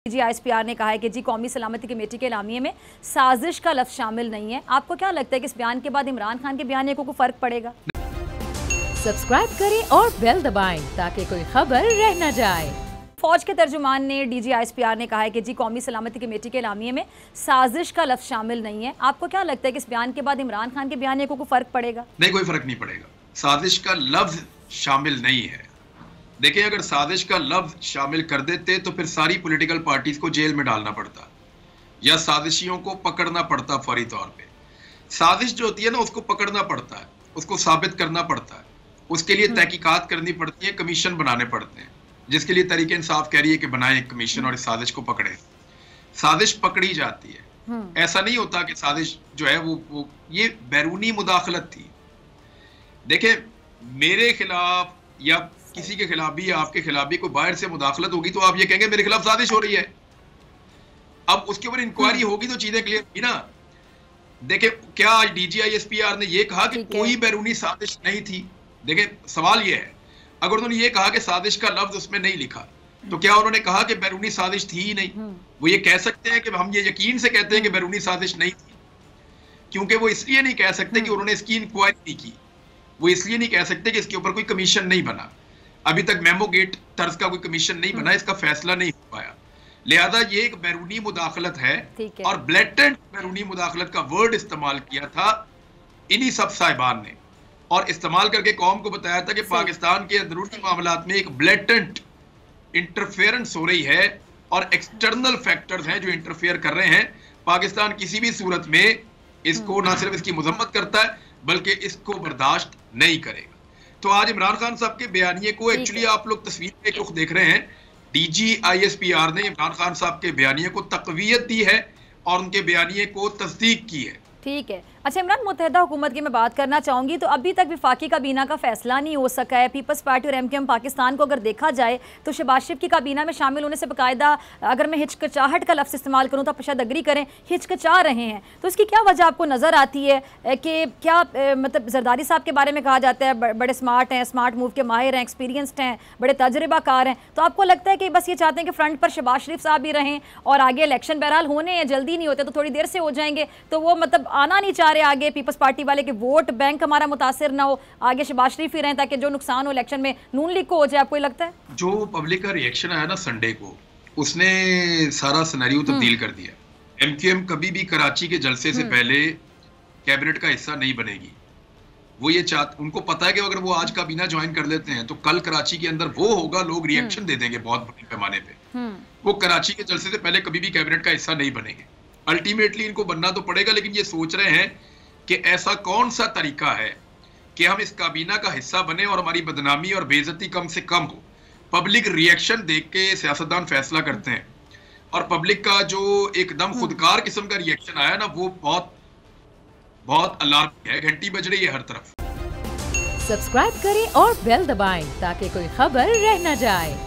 ISPR ने कहा है कि जी कौमी सलामती कमेटी के एलामिये में साजिश का लफ्ज़ शामिल नहीं है। आपको क्या लगता है कि इस बयान के बाद इमरान खान के बयान को फर्क पड़ेगा? सब्सक्राइब करें और बेल दबाएं ताकि कोई खबर रह न जाए। फौज के तर्जुमान ने DG ISPR ने कहा है कि जी कौमी सलामती कमेटी के एलामिये में साजिश का लफ्ज़ शामिल नहीं है। आपको क्या लगता है कि इस बयान के बाद इमरान खान के बयान को फर्क पड़ेगा? नहीं, कोई फर्क नहीं पड़ेगा। साजिश का लफ्ज़ शामिल नहीं है। देखिए, अगर साजिश का लफ्ज शामिल कर देते तो फिर सारी पॉलिटिकल पार्टीज को जेल में डालना पड़ता या साजिशियों को पकड़ना पड़ता फौरी तौर पे। साजिश जो होती है ना, उसको पकड़ना पड़ता है, उसको साबित करना पड़ता है, उसके लिए तहकीकात करनी पड़ती है, कमीशन बनाने पड़ते हैं, जिसके लिए तरीके इंसाफ कह रही है कि बनाए एक कमीशन और इस साजिश को पकड़े। साजिश पकड़ी जाती है। ऐसा नहीं होता कि साजिश जो है वो ये बैरूनी मुदाखलत थी। देखें, मेरे खिलाफ या किसी के खिलाफ भी या आपके खिलाफ भी कोई बाहर से मुदाखलत होगी तो आप ये कहेंगे मेरे खिलाफ साजिश हो रही है। अब उसके ऊपर इंक्वायरी होगी तो चीजें क्लियर होगी ना। देखिए, क्या आज DG ISPR ने ये कहा कि कोई बैरूनी साजिश नहीं थी? देखिए, सवाल ये है, अगर उन्होंने ये कहा कि साजिश का लफ्ज उसमें नहीं लिखा तो क्या उन्होंने कहा कि बैरूनी साजिश थी ही नहीं? वो ये कह सकते हैं कि हम ये यकीन से कहते हैं कि बैरूनी साजिश नहीं थी, क्योंकि वो इसलिए नहीं कह सकते कि उन्होंने इसकी इंक्वायरी नहीं की। वो इसलिए नहीं कह सकते कि इसके ऊपर कोई कमीशन नहीं बना, अभी तक मेमो गेट तर्ज का कोई कमीशन नहीं बना, इसका फैसला नहीं हो पाया। लिहाजा ये एक बैरूनी मुदाखलत है और ब्लेटेंट बैरूनी मुदाखलत का वर्ड इस्तेमाल किया था इन्हीं सब साहिबान ने, और इस्तेमाल करके कौम को बताया था कि पाकिस्तान के अंदरूनी मामलात में एक ब्लेटेंट इंटरफेरेंस हो रही है और एक्सटर्नल फैक्टर्स हैं जो इंटरफेयर कर रहे हैं। पाकिस्तान किसी भी सूरत में इसको ना सिर्फ इसकी मजम्मत करता है बल्कि इसको बर्दाश्त नहीं करेगा। तो आज इमरान खान साहब के बयानिए को एक्चुअली आप लोग तस्वीर में एक रुख देख रहे हैं। DG ISPR ने इमरान खान साहब के बयानिए को तकवीयत दी है और उनके बयानिए को तस्दीक की है। ठीक है। अच्छा इमरान, मुत्तहिदा हुकूमत की मैं बात करना चाहूँगी तो अभी तक वफाकी काबीना का फैसला नहीं हो सका है। पीपल्स पार्टी और MKM पाकिस्तान को अगर देखा जाए तो शहबाज शरीफ की काबीना में शामिल होने से बाकायदा, अगर मैं हिचकिचाहट का लफ्ज़ इस्तेमाल करूँ तो आप शायद अग्री करें, हिचकिचा रहे हैं। तो इसकी क्या वजह आपको नज़र आती है कि क्या मतलब जरदारी साहब के बारे में कहा जाता है बड़े स्मार्ट हैं, स्मार्ट मूव के माहिर हैं, एक्सपीरियंसड हैं, बड़े तजर्बाकार हैं, तो आपको लगता है कि बस ये चाहते हैं कि फ्रंट पर शहबाज शरीफ साहब भी रहें और आगे इलेक्शन बहरहाल होने हैं, जल्दी नहीं होते तो थोड़ी देर से हो जाएंगे, तो वो मतलब आना नहीं चाह रहे आगे पीपल्स पार्टी वाले के वोट बैंक हमारा मुतासिर ना हो, आगे शहबाज शरीफ ही रहें ताकि जो नुकसान हो इलेक्शन में नून लीग को हो जाए? आपको लगता है जो पब्लिक का रिएक्शन आया ना संडे को, उसने सारा सिनेरियो तब्दील कर दिया। MKM कभी भी कराची के जलसे से पहले कैबिनेट का हिस्सा नहीं बनेगी। वो ये उनको पता है कि अगर वो आज काबीना ज्वाइन कर लेते हैं तो कल कराची के अंदर वो होगा, लोग रिएक्शन दे देंगे बहुत बड़े पैमाने पे। वो कराची के जलसे से पहले कभी भी कैबिनेट का हिस्सा नहीं बनेंगे। अल्टीमेटली इनको बनना तो पड़ेगा, लेकिन ये सोच रहे हैं कि ऐसा कौन सा तरीका है कि हम इस काबीना का हिस्सा बने और हमारी बदनामी और बेइज्जती कम से कम हो। पब्लिक रिएक्शन देख के सियासतदान फैसला करते हैं, और पब्लिक का जो एकदम खुदकार किस्म का रिएक्शन आया ना, वो बहुत बहुत अलार्म है। घंटी बज रही है हर तरफ। सब्सक्राइब करें और बेल दबाएं ताकि कोई खबर रह न जाए।